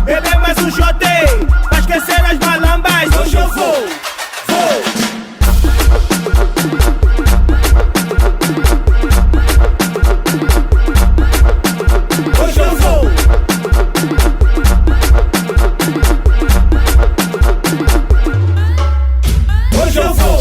beber mais um shotei, pra esquecer as malambas. Hoje eu vou. Hoje eu vou. Hoje eu vou.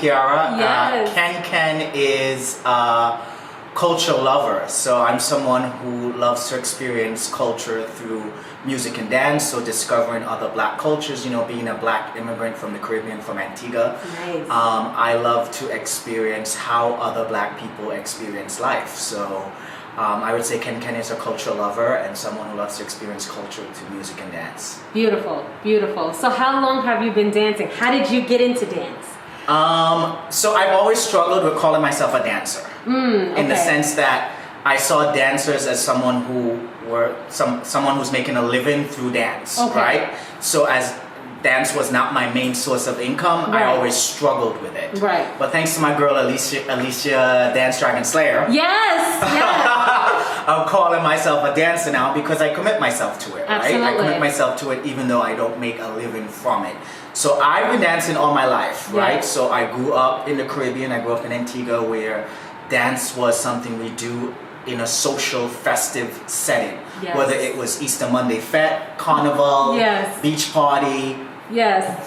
Kiara. Yes. Ken is a culture lover, so I'm someone who loves to experience culture through music and dance, so discovering other black cultures, you know, being a black immigrant from the Caribbean, from Antigua. Nice. I love to experience how other black people experience life, so I would say Ken is a culture lover and someone who loves to experience culture through music and dance. Beautiful, beautiful. So how long have you been dancing? How did you get into dance? So I've always struggled with calling myself a dancer, in the sense that I saw dancers as someone who were someone who's making a living through dance, right? So as dance was not my main source of income, I always struggled with it. Right. But thanks to my girl Alicia Dance Dragon Slayer, yes. I'm calling myself a dancer now because I commit myself to it. Absolutely. Right? I commit myself to it even though I don't make a living from it. So I've been dancing all my life, right? So I grew up in the Caribbean. I grew up in Antigua, where dance was something we do in a social, festive setting. Yes. Whether it was Easter Monday Fete, Carnival, beach party,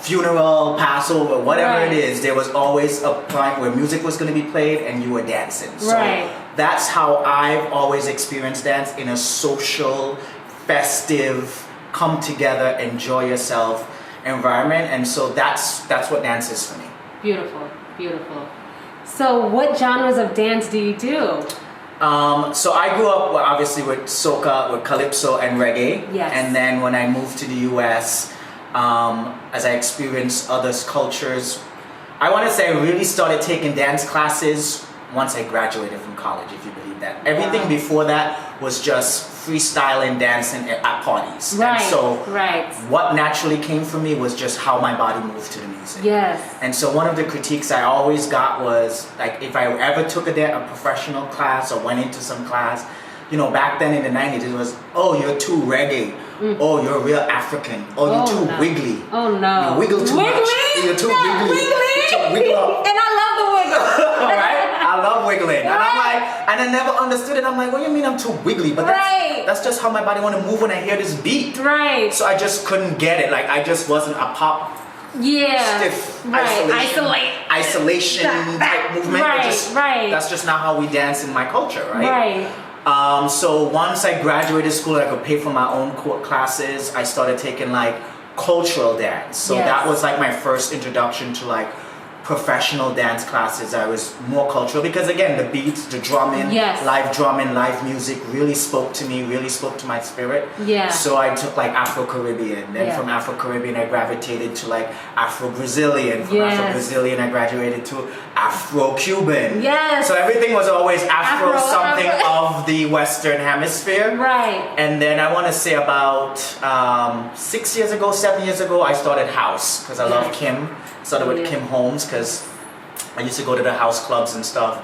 funeral, Passover, whatever it is, there was always a point where music was going to be played and you were dancing. So that's how I've always experienced dance, in a social, festive, come together, enjoy yourself environment. And so that's what dance is for me. Beautiful, beautiful. So what genres of dance do you do? So I grew up obviously with soca, with calypso and reggae. Yes. And then when I moved to the US, as I experienced other cultures, I want to say I really started taking dance classes once I graduated from college, if you believe that. Everything before that was just freestyling, dancing at parties. Right, and so right. what naturally came from me was just how my body moved to the music. Yes. And so one of the critiques I always got was, like, if I ever took a professional class or went into some class, you know, back then in the 90s, it was, oh, you're too reggae. Oh, you're a real African. Oh, you're too wiggly. Oh, no. You wiggle too much. You're too wiggly. You're too wiggle up. And I love the wiggle. All right? I love wiggling. And I'm like, and I never understood it. I'm like, what do you mean I'm too wiggly? But that's just how my body want to move when I hear this beat. Right. So I just couldn't get it. Like, I just wasn't a pop, stiff, isolation type movement. That's just not how we dance in my culture, right? So once I graduated school, I could pay for my own classes. I started taking like cultural dance. So that was like my first introduction to like professional dance classes. I was more cultural because, again, the beats, the drumming, live music really spoke to me, really spoke to my spirit. So I took like Afro-Caribbean. Then from Afro-Caribbean I gravitated to like Afro-Brazilian. From Afro-Brazilian I graduated to Afro-Cuban. So everything was always Afro something of the Western Hemisphere. And then I want to say about 7 years ago, I started house because I love Kim. Started with Kim Holmes because I used to go to the house clubs and stuff,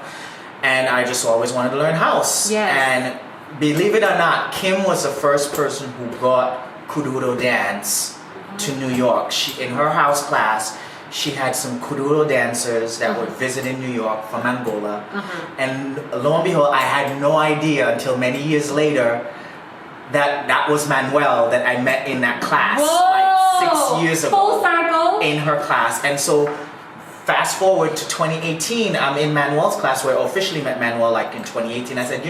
and I just always wanted to learn house. And believe it or not, Kim was the first person who brought Kuduro dance to New York. In her house class, she had some kuduro dancers that were visiting New York from Angola. And lo and behold, I had no idea until many years later that was Manuel that I met in that class. Whoa! Like 6 years ago. Full cycle. In her class. And so fast forward to 2018, I'm in Manuel's class where I officially met Manuel like in 2018. I said,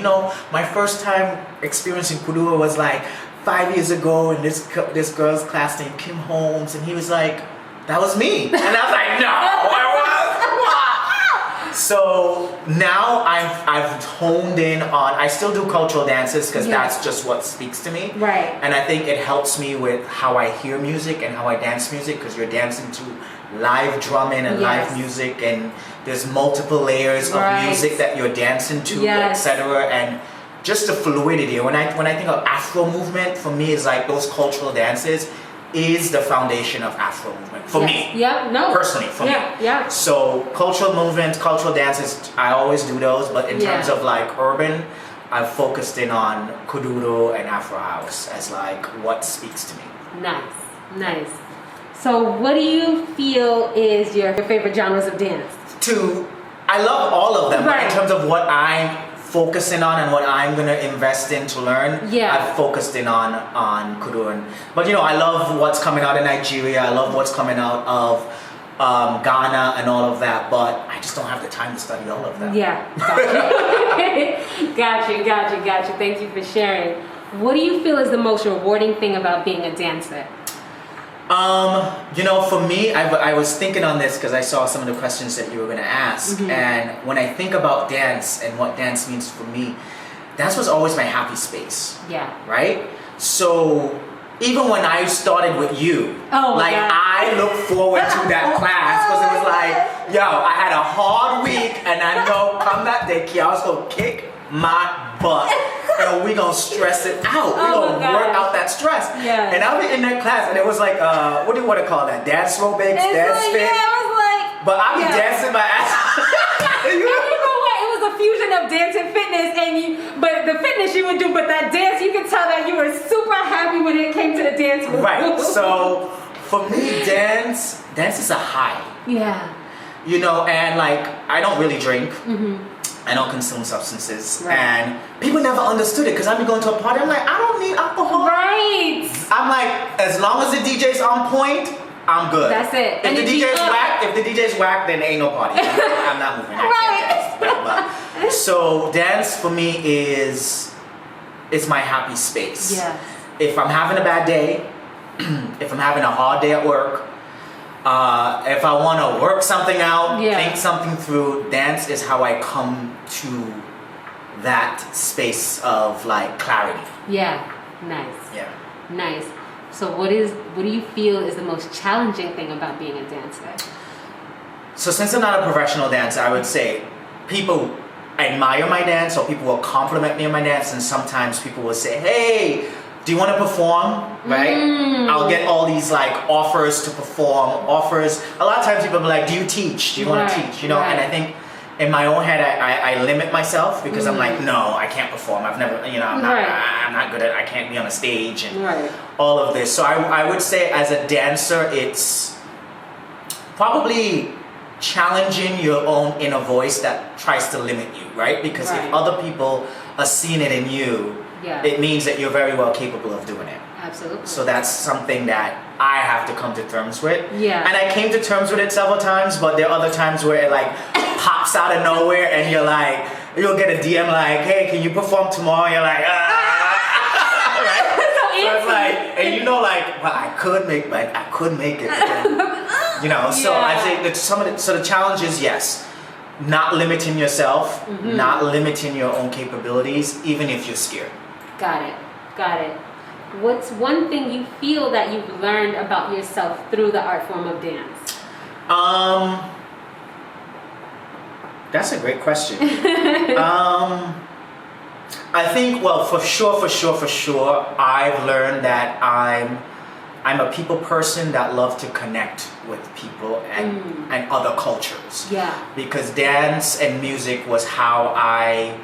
my first time experiencing kuduro was like 5 years ago in this girl's class named Kim Holmes. And he was like, that was me. And I was like, no, I was. So now I've honed in on, I still do cultural dances because that's just what speaks to me. Right. And I think it helps me with how I hear music and how I dance music, because you're dancing to live drumming and live music, and there's multiple layers of music that you're dancing to, etc. And just the fluidity. When I think of Afro movement, for me is like those cultural dances is the foundation of Afro movement for me. Personally, for me. So cultural movements, cultural dances, I always do those, but in terms of like urban, I've focused in on kuduro and Afro house as like what speaks to me. Nice. So what do you feel is your favorite genres of dance? I love all of them, but in terms of what I'm focusing on and what I'm gonna invest in to learn, I've focused in on kuduro. But I love what's coming out in Nigeria. I love what's coming out of Ghana and all of that. But I just don't have the time to study all of them. Got you. Thank you for sharing. What do you feel is the most rewarding thing about being a dancer? For me, I was thinking on this because I saw some of the questions that you were going to ask. And when I think about dance and what dance means for me, dance was always my happy space. Right? So even when I started with you, I look forward to that class because it was like, I had a hard week and I know come that day, Kiara's going to kick my butt. And we gonna stress it out. We gonna work out that stress. And I'll be in that class, and it was like, what do you want to call that? Dance aerobics, dance fit. But I'll be dancing my ass. And you know what? It was a fusion of dance and fitness, but the fitness you would do, but that dance, you could tell that you were super happy when it came to the dance move. Right. So for me, dance is a high. And like I don't really drink. I don't consume substances, and people never understood it because I'd be going to a party. I'm like, I don't need alcohol. I'm like, as long as the DJ's on point, I'm good. That's it. If the DJ's whack, then ain't no party. I'm not moving. I can't dance. So dance for me is my happy space. If I'm having a bad day, if I'm having a hard day at work, if I want to work something out, think something through, dance is how I come to that space of like clarity. Nice. So what do you feel is the most challenging thing about being a dancer? So since I'm not a professional dancer, I would say people admire my dance, or people will compliment me on my dance, and sometimes people will say, hey, do you want to perform? Right? I'll get all these like offers to perform, offers. A lot of times people will be like, do you teach? Do you want to teach? And I think in my own head, I limit myself because I'm like, no, I can't perform. I've never, I'm not good at, I can't be on a stage and all of this. So I would say as a dancer, it's probably challenging your own inner voice that tries to limit you, right? Because if other people are seeing it in you, it means that you're very well capable of doing it. Absolutely. So that's something that I have to come to terms with. And I came to terms with it several times, but there are other times where it like pops out of nowhere and you're like, you'll get a DM like, hey, can you perform tomorrow? And you're like, right? So it's like, and well, I could make it. But, so I think that the challenge is not limiting yourself, not limiting your own capabilities, even if you're scared. Got it. What's one thing you feel that you've learned about yourself through the art form of dance? That's a great question. I think, well, for sure, I've learned that I'm a people person that love to connect with people and other cultures. Because dance and music was how I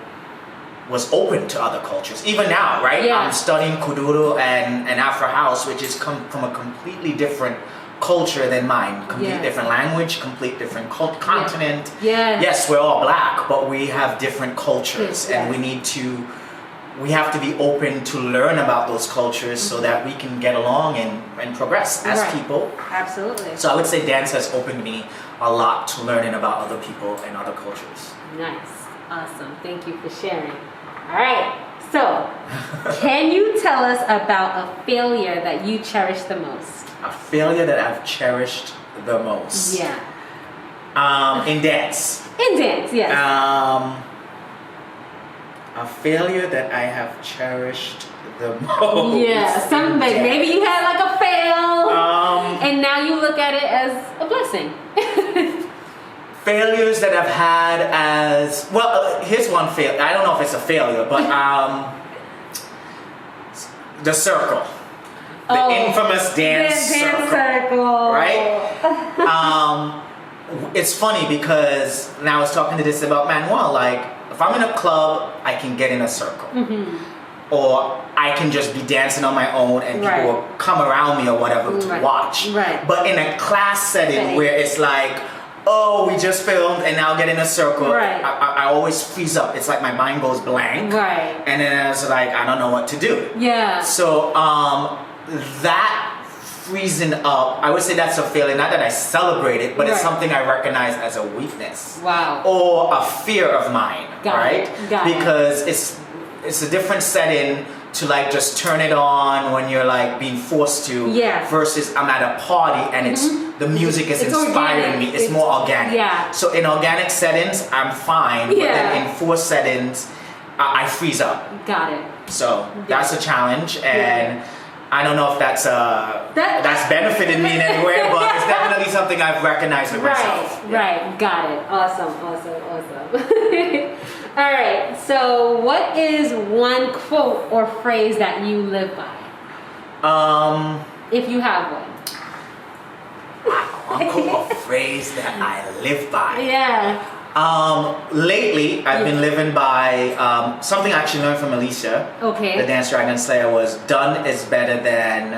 was open to other cultures. Even now, right? Yeah. I'm studying Kuduro and Afro House, which is from a completely different culture than mine. Complete different language, complete different continent. Yeah. Yes, we're all black, but we have different cultures, and we have to be open to learn about those cultures so that we can get along and progress as people. Absolutely. So I would say dance has opened me a lot to learning about other people and other cultures. Nice. Awesome. Thank you for sharing. All right. So, can you tell us about a failure that you cherish the most? A failure that I've cherished the most? Yeah. In dance. In dance, yes. A failure that I have cherished the most. Yeah, maybe you had like a fail, and now you look at it as a blessing. Failures that I've had as well. Here's one fail. I don't know if it's a failure, but the circle, the infamous dance circle, right? It's funny because now I was talking to this about Manuel. Like, if I'm in a club, I can get in a circle. Or I can just be dancing on my own and people will come around me or whatever to watch. But in a class setting where it's like, oh, we just filmed and now get in a circle, I always freeze up. It's like my mind goes blank. And then I was like, I don't know what to do. So that freezing up, I would say that's a failure. Not that I celebrate it, but it's something I recognize as a weakness. Or a fear of mine, because it's a different setting to like just turn it on when you're like being forced to versus I'm at a party and it's the music is inspiring me. It's more organic. So in organic settings, I'm fine. But then in forced settings, I freeze up. So that's a challenge, and I don't know if that's benefited me in any way, but it's definitely something I've recognized with myself. Got it. Awesome. All right, so what is one quote or phrase that you live by? If you have one. One quote or phrase that I live by. Lately, I've been living by something I actually learned from Alicia, the Dance Dragon Slayer, was done is better than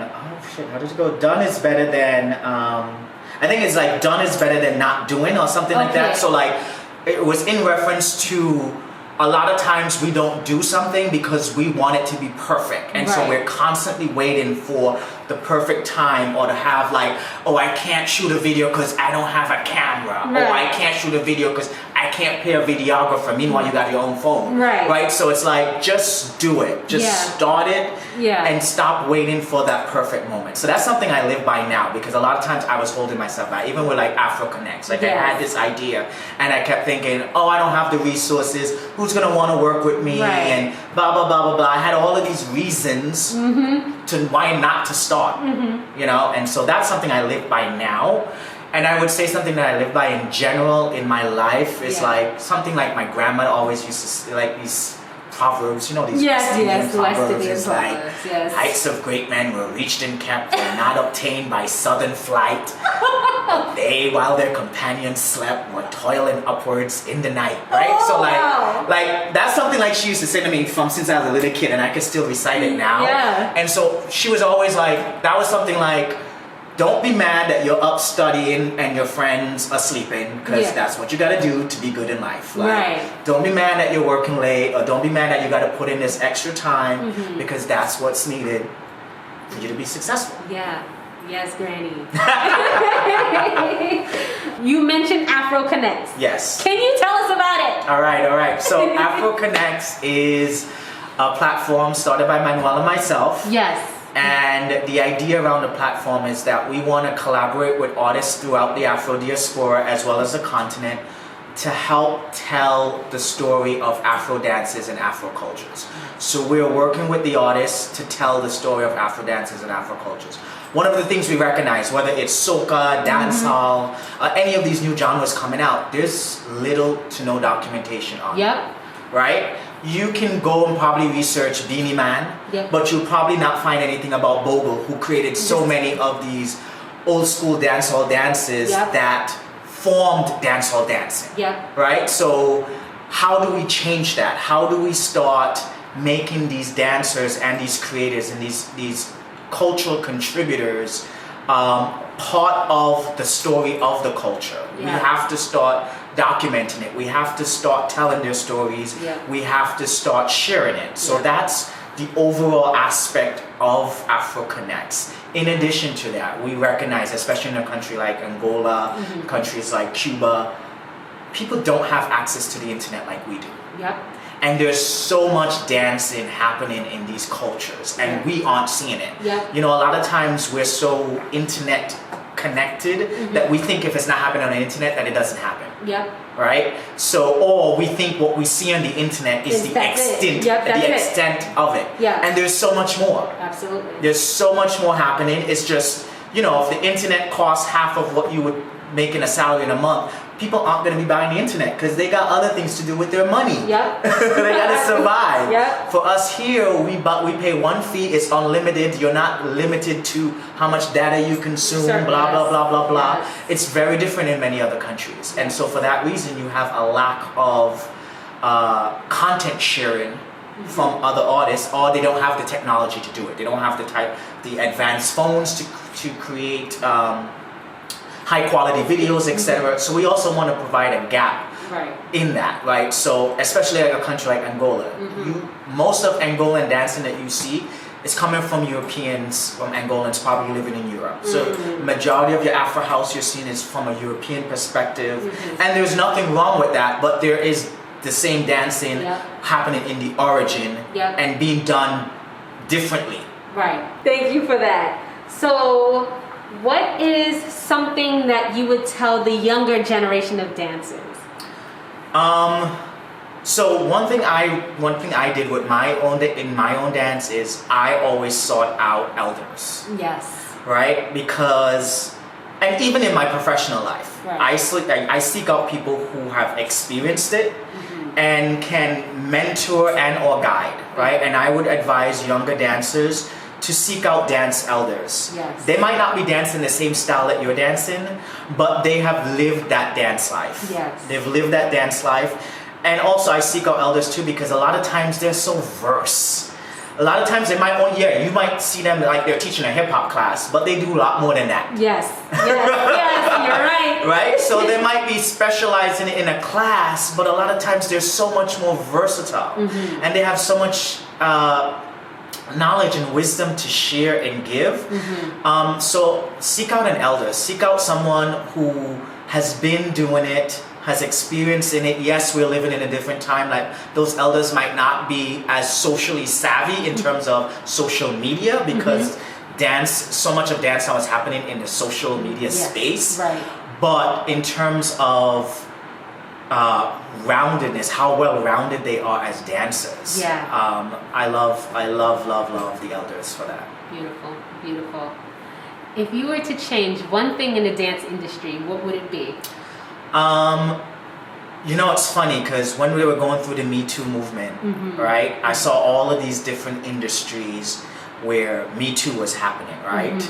oh shit, how did it go? Done is better than I think it's like done is better than not doing or something like that. So like it was in reference to a lot of times we don't do something because we want it to be perfect. And so we're constantly waiting for the perfect time, or to have like, oh, I can't shoot a video because I don't have a camera. Or I can't shoot a video because I can't pay a videographer. Meanwhile, you got your own phone. Right? So it's like, just do it. Just start it and stop waiting for that perfect moment. So that's something I live by now, because a lot of times I was holding myself back, even with like Afro Connects. Like I had this idea and I kept thinking, oh, I don't have the resources. Who's going to want to work with me? And blah, blah, blah, blah, blah. I had all of these reasons to why not to start, you know? And so that's something I live by now. And I would say something that I live by in general in my life is like something like my grandma always used to say, like these proverbs, you know, these proverbs. It's like, heights of great men were reached and kept, were not obtained by southern flight. They, while their companions slept, were toiling upwards in the night, right? So like that's something like she used to say to me from since I was a little kid, and I can still recite it now. And so she was always like, that was something like, don't be mad that you're up studying and your friends are sleeping, because that's what you gotta do to be good in life. Like, don't be mad that you're working late, or don't be mad that you gotta put in this extra time, because that's what's needed for you to be successful. Yes, Granny. You mentioned Afro Connects. Yes. Can you tell us about it? All right. So Afro Connects is a platform started by Manuel and myself. And the idea around the platform is that we want to collaborate with artists throughout the Afro diaspora as well as the continent to help tell the story of Afro dances and Afro cultures. So we're working with the artists to tell the story of Afro dances and Afro cultures. One of the things we recognize, whether it's soca, dancehall, any of these new genres coming out, there's little to no documentation on it. Right? You can go and probably research Beanie Man, but you'll probably not find anything about Bogle, who created so many of these old school dancehall dances that formed dancehall dancing. Right? So how do we change that? How do we start making these dancers and these creators and these cultural contributors part of the story of the culture? We have to start documenting it. We have to start telling their stories. We have to start sharing it. So that's the overall aspect of Afro Connects. In addition to that, we recognize, especially in a country like Angola, countries like Cuba, people don't have access to the internet like we do. And there's so much dancing happening in these cultures, and we aren't seeing it. You know, a lot of times we're so internet connected that we think if it's not happening on the internet that it doesn't happen. Right? So, or we think what we see on the internet is the extent of it. And there's so much more. Absolutely. There's so much more happening. It's just, you know, if the internet costs half of what you would make in a salary in a month, people aren't going to be buying the internet because they got other things to do with their money. They got to survive. For us here, we pay one fee. It's unlimited. You're not limited to how much data you consume. Blah blah blah blah blah. It's very different in many other countries, and so for that reason, you have a lack of content sharing from other artists, or they don't have the technology to do it. They don't have the advanced phones to create high quality videos, etc. So we also want to provide a gap in that, right? So especially like a country like Angola, most of Angolan dancing that you see is coming from Europeans, from Angolans probably living in Europe. So majority of your Afro house you're seeing is from a European perspective, and there's nothing wrong with that, but there is the same dancing happening in the origin and being done differently. Thank you for that. So what is something that you would tell the younger generation of dancers? So one thing I did with in my own dance is I always sought out elders. Right? Because, and even in my professional life, I seek out people who have experienced it and can mentor and or guide, right? And I would advise younger dancers to seek out dance elders. They might not be dancing the same style that you're dancing, but they have lived that dance life. They've lived that dance life. And also I seek out elders too because a lot of times they're so versed. A lot of times in my own you might see them like they're teaching a hip hop class, but they do a lot more than that. Yes, you're right. Right? So they might be specializing in a class, but a lot of times they're so much more versatile. And they have so much knowledge and wisdom to share and give. So seek out an elder. Seek out someone who has been doing it, has experience in it. Yes, we're living in a different time. Like those elders might not be as socially savvy in terms of social media because so much of dance now is happening in the social media space. But in terms of roundedness, how well rounded they are as dancers. I love the elders for that. Beautiful. If you were to change one thing in the dance industry, what would it be? You know, it's funny because when we were going through the Me Too movement, right, I saw all of these different industries where Me Too was happening, right?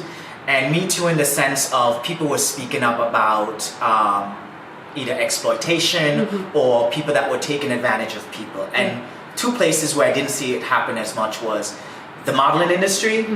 And Me Too in the sense of people were speaking up about either exploitation or people that were taking advantage of people. And two places where I didn't see it happen as much was the modeling industry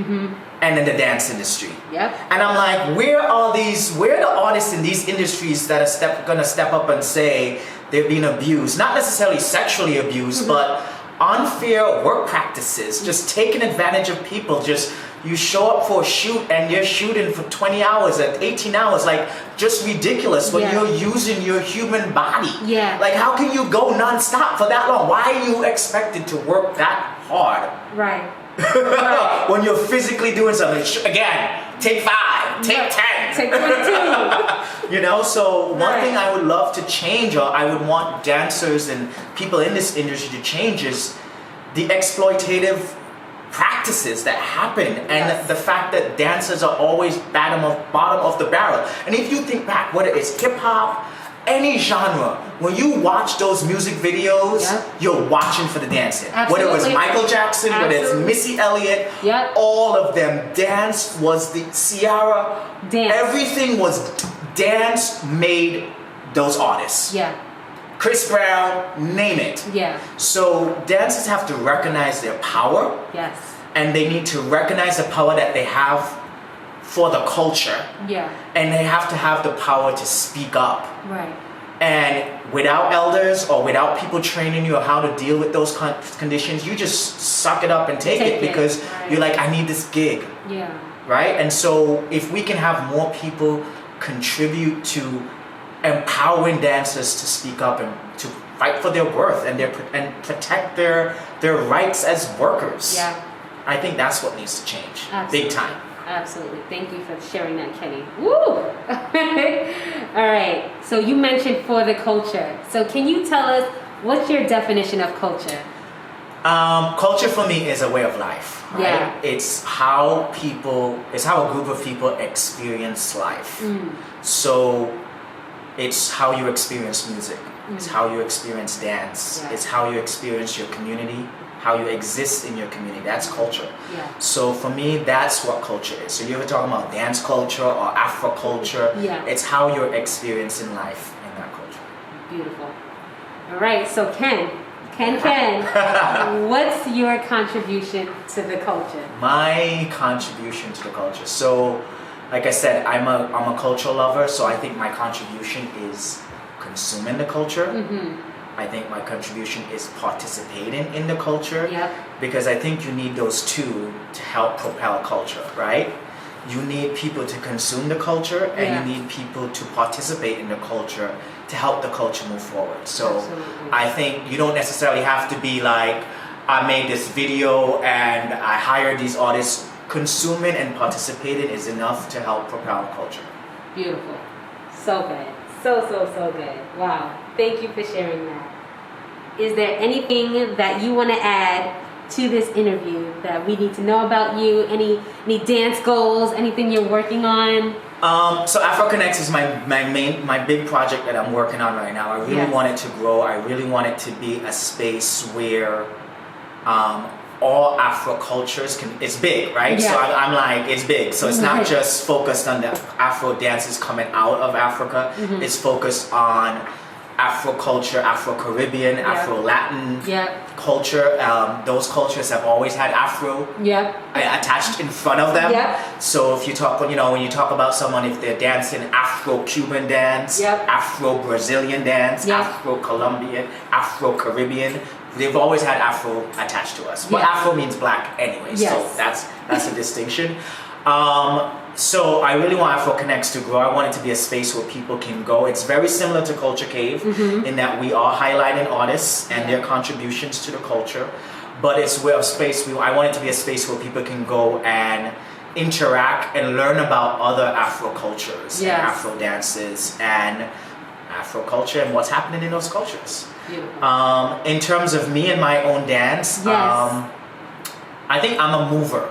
and then the dance industry. And I'm like, where are the artists in these industries that are gonna step up and say they're being abused? Not necessarily sexually abused, but unfair work practices, just taking advantage of people. Just you show up for a shoot and you're shooting for 20 hours at 18 hours, like just ridiculous when you're using your human body. Like how can you go non-stop for that long? Why are you expected to work that hard? When you're physically doing something. Again, take 5, take 10. Take 22. You know, so one thing I would love to change, or I would want dancers and people in this industry to change, is the exploitative practices that happen and the fact that dancers are always bottom of the barrel. And if you think back, whether it's hip hop, any genre, when you watch those music videos, you're watching for the dancing. Whether it was Michael Jackson, whether it's Missy Elliott, all of them, dance was the Ciara, everything was dance made those artists. Chris Brown, name it. Yeah. So dancers have to recognize their power. Yes. And they need to recognize the power that they have for the culture. Yeah. And they have to have the power to speak up. Right. And without elders or without people training you on how to deal with those conditions, you just suck it up and take it because you're like, I need this gig. Yeah. Right? And so if we can have more people contribute to empowering dancers to speak up and to fight for their worth and protect their rights as workers. Yeah. I think that's what needs to change. Absolutely. Big time. Absolutely. Thank you for sharing that, Kenny. Woo! All right. So you mentioned for the culture. So can you tell us what's your definition of culture? Culture for me is a way of life. Right? Yeah. It's how a group of people experience life. So it's how you experience music. It's how you experience dance. Yeah. It's how you experience your community, how you exist in your community. That's culture. Yeah. So for me, that's what culture is. So you're talking about dance culture or Afro culture. Yeah. It's how you're experiencing life in that culture. Beautiful. All right. So Ken, what's your contribution to the culture? My contribution to the culture. So, like I said, I'm a cultural lover. So I think my contribution is consuming the culture. I think my contribution is participating in the culture. Yep. Because I think you need those two to help propel culture, right? You need people to consume the culture and you need people to participate in the culture to help the culture move forward. So absolutely. I think you don't necessarily have to be like, I made this video and I hired these artists. Consuming and participating is enough to help propel culture. Beautiful. So good. So good. Wow. Thank you for sharing that. Is there anything that you want to add to this interview that we need to know about you? Any dance goals? Anything you're working on? So Afro Connects is my big project that I'm working on right now. I really want it to grow. I really want it to be a space where all Afro cultures it's big, right? Yeah. So I'm like, it's big. So it's not just focused on the Afro dances coming out of Africa. It's focused on Afro culture, Afro Caribbean, Afro Latin culture. Those cultures have always had Afro attached in front of them. So if you talk, when you talk about someone, if they're dancing Afro Cuban dance, Afro Brazilian dance, Afro Colombian, Afro Caribbean, they've always had Afro attached to us. But Afro means black anyway, so that's a distinction. So I really want Afro Connects to grow. I want it to be a space where people can go. It's very similar to Culture Cave in that we are highlighting artists and their contributions to the culture. But it's where I want it to be a space where people can go and interact and learn about other Afro cultures and Afro dances and Afro culture and what's happening in those cultures. In terms of me and my own dance, I think I'm a mover.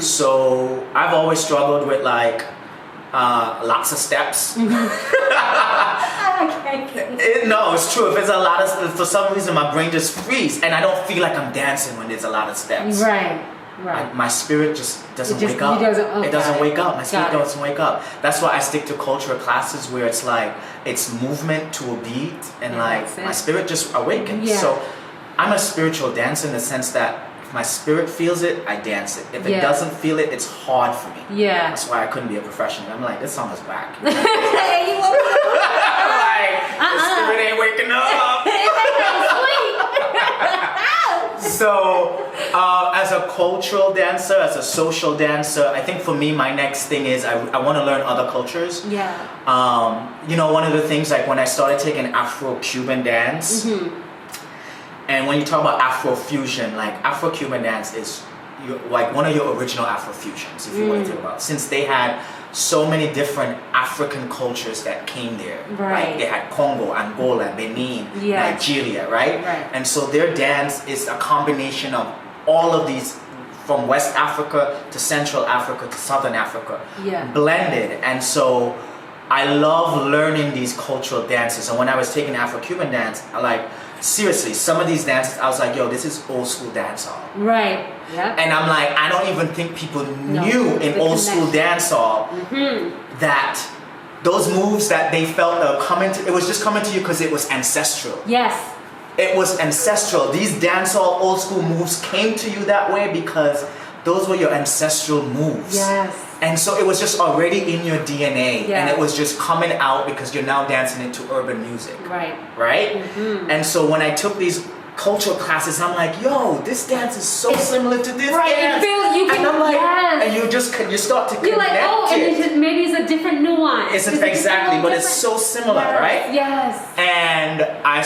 So I've always struggled with like lots of steps. No, it's true. If it's a lot of, for some reason my brain just freezes and I don't feel like I'm dancing when there's a lot of steps. Right. My spirit just doesn't wake up. It doesn't wake up. My spirit doesn't wake up. That's why I stick to cultural classes where it's like it's movement to a beat and like my spirit just awakens. So I'm a spiritual dancer in the sense that if my spirit feels it, I dance it. If it doesn't feel it, it's hard for me. That's why I couldn't be a professional. I'm like, this song is whack. Like, the spirit ain't waking up. So, as a cultural dancer, as a social dancer, I think for me, my next thing is I want to learn other cultures. One of the things, like when I started taking Afro-Cuban dance, and when you talk about Afro-fusion, like Afro-Cuban dance is like one of your original Afro-fusions, if you want to think about it. Since they had so many different African cultures that came there. Right. They had Congo, Angola, Benin, Nigeria, right? And so their dance is a combination of all of these, from West Africa to Central Africa to Southern Africa, blended. And so I love learning these cultural dances. And when I was taking Afro-Cuban dance, seriously, some of these dances, I was like, yo, this is old school dancehall. Right. Yeah. And I'm like, I don't even think people knew in old school dancehall that those moves that they felt it was just coming to you because it was ancestral. Yes. It was ancestral. These dancehall old school moves came to you that way because those were your ancestral moves. Yes. And so it was just already in your DNA, yes. and it was just coming out because you're now dancing into urban music. Right. Right? Mm-hmm. And so when I took these cultural classes, I'm like, yo, this dance is so similar to this right, dance. And I'm like, yes. and you start to connect. You're like, oh, and it's just, maybe it's a different nuance. Exactly, but it's so similar, yes. right? Yes. And I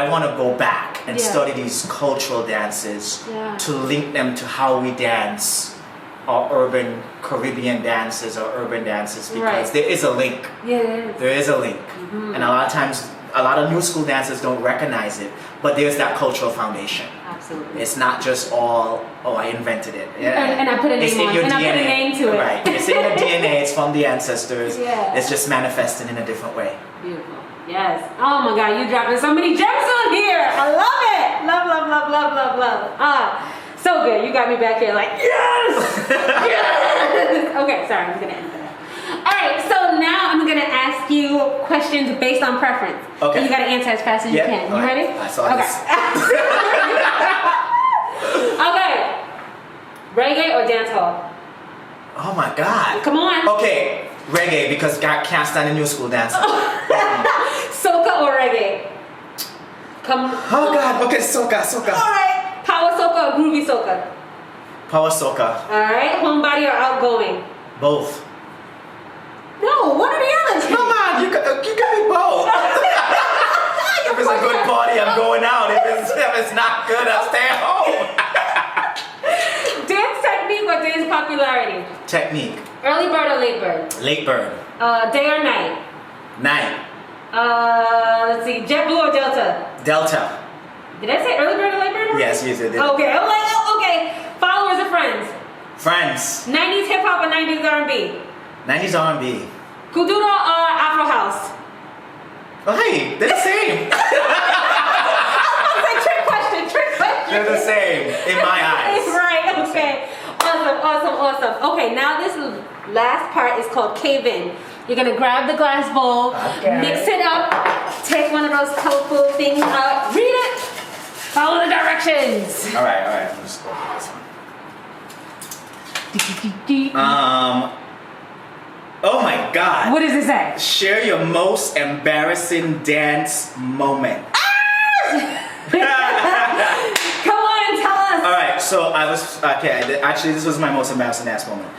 want to go back and study these cultural dances to link them to how we dance our urban Caribbean dances or urban dances, because there is a link. Yeah, there is a link. Mm-hmm. And a lot of times, a lot of new school dancers don't recognize it, but there's that cultural foundation. Absolutely. It's not just all, I invented it. Yeah. And I put a name on it. And I put a name to it. Right. It's in your DNA. It's from the ancestors. Yeah. It's just manifesting in a different way. Beautiful. Yes. Oh my God, you're dropping so many gems on here. I love it. Love, love, love, love, love, love. So good. You got me back here like, yes! Yes! Okay, sorry. I'm going to end that. All right, so now I'm going to ask you questions based on preference. Okay. And you got to answer as fast as you can. You ready? I saw this. Okay. Reggae or dancehall? Oh my God. Come on. Okay, reggae, because I can't stand the new school dancing. Soca or reggae? Come. Oh God. Okay, soca. All right. Power soca or groovy soca? Power soca. All right. Homebody or outgoing? Both. No, one or the other. Come on, you can be both. If it's a good party, I'm going out. If it's not good, I'll stay at home. Dance technique or dance popularity? Technique. Early bird or late bird? Late bird. Day or night? Night. Let's see. JetBlue or Delta? Delta. Did I say early bird or late bird? Yes, you did. Okay. I'm like, okay. Followers or friends? Friends. 90s hip hop or 90s R&B? 90s R&B. Kuduro or Afro House? Oh, hey, they're the same. Trick question. They're the same in my eyes. Right, okay. Awesome. Okay, now this last part is called cave in. You're gonna grab the glass bowl, mix it up, take one of those colorful things out, read it, follow the directions. All right. I'm just going for this one. Oh my God. What does it say? Share your most embarrassing dance moment. Come on and tell us. All right, so actually this was my most embarrassing dance moment.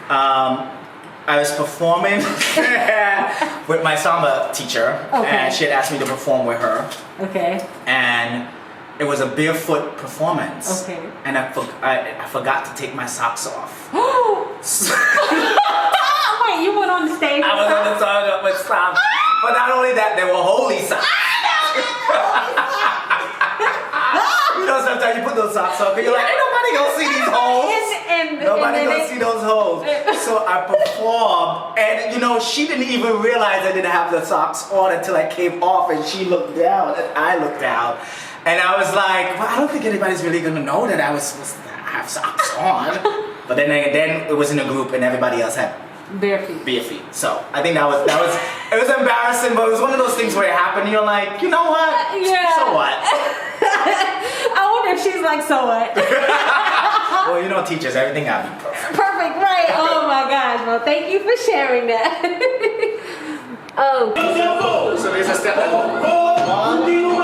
I was performing with my samba teacher, and she had asked me to perform with her. Okay. And it was a barefoot performance. Okay. And I forgot to take my socks off. Wait, you went on the stage? I was on the stage with socks. But not only that, they were holy socks. You know, sometimes you put those socks on, and you're like, ain't nobody gonna see these holes. Nobody gonna see those holes. So I performed, and she didn't even realize I didn't have the socks on until I came off, and she looked down, and I looked down, and I was like, well, I don't think anybody's really gonna know that I was supposed to have socks on. But then it was in a group, and everybody else had bare feet. So I think it was embarrassing, but it was one of those things where it happened, and you're like, you know what? Yeah. So what? I wonder if she's like, so what? Well, teachers, everything gotta be perfect. Perfect, right? Oh my gosh. Well, thank you for sharing that. Oh. So there's a step. One, two,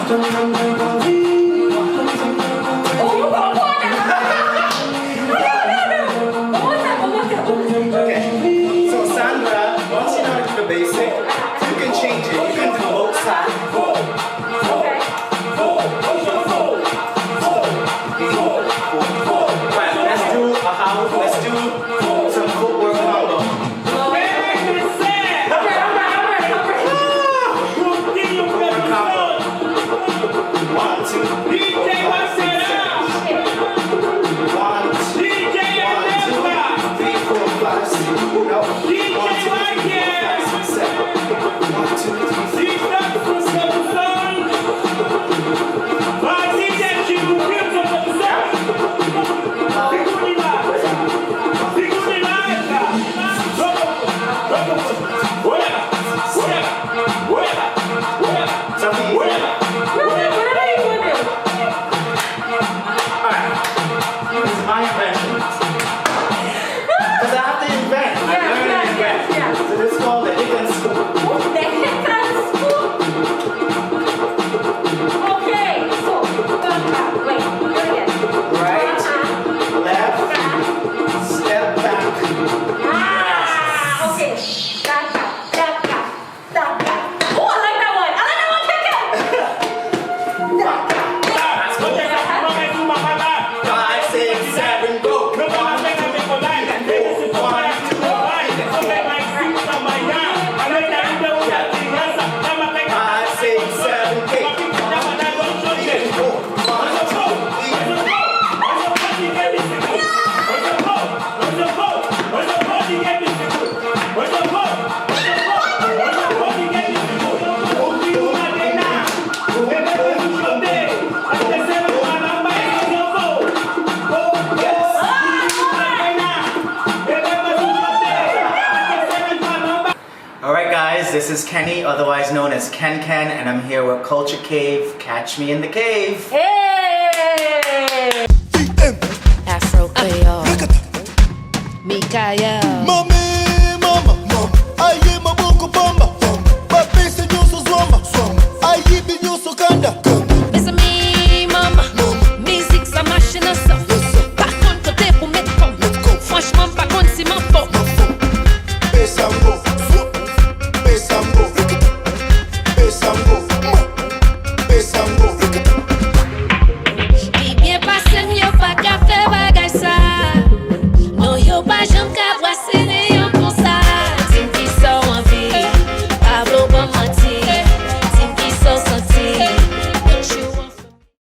Okay, so Sandra, once you know how to do the basic, you can change it. You can do both sides. Right, let's do a house. Let's do some footwork combo. Footwork combo. 1, 2, 3, 4, 5, 6, 7. 1, 2, 3, 4, 5, 6. No. 1, 2, 3, 4, 5, 6, 7. 1, 2, 3, 4, 5, 6, 7. My invention. Because I have to invent. I learned to invent. So this is called the Hidden Scoop. Okay, so wait, do it again. Right, left, step back. Okay. Oh, I like that one. That's cool. 5, 6, 7, go. 1, 2, 3, 4, 1, 2, 5, 6, 7, 8. 1, 2, 3, 4, 1, 2. Alright guys, this is Kenny, otherwise known as Ken Ken, and I'm here with Culture Cave. Catch me in the cave. Hey! Afro Creole, Mikael.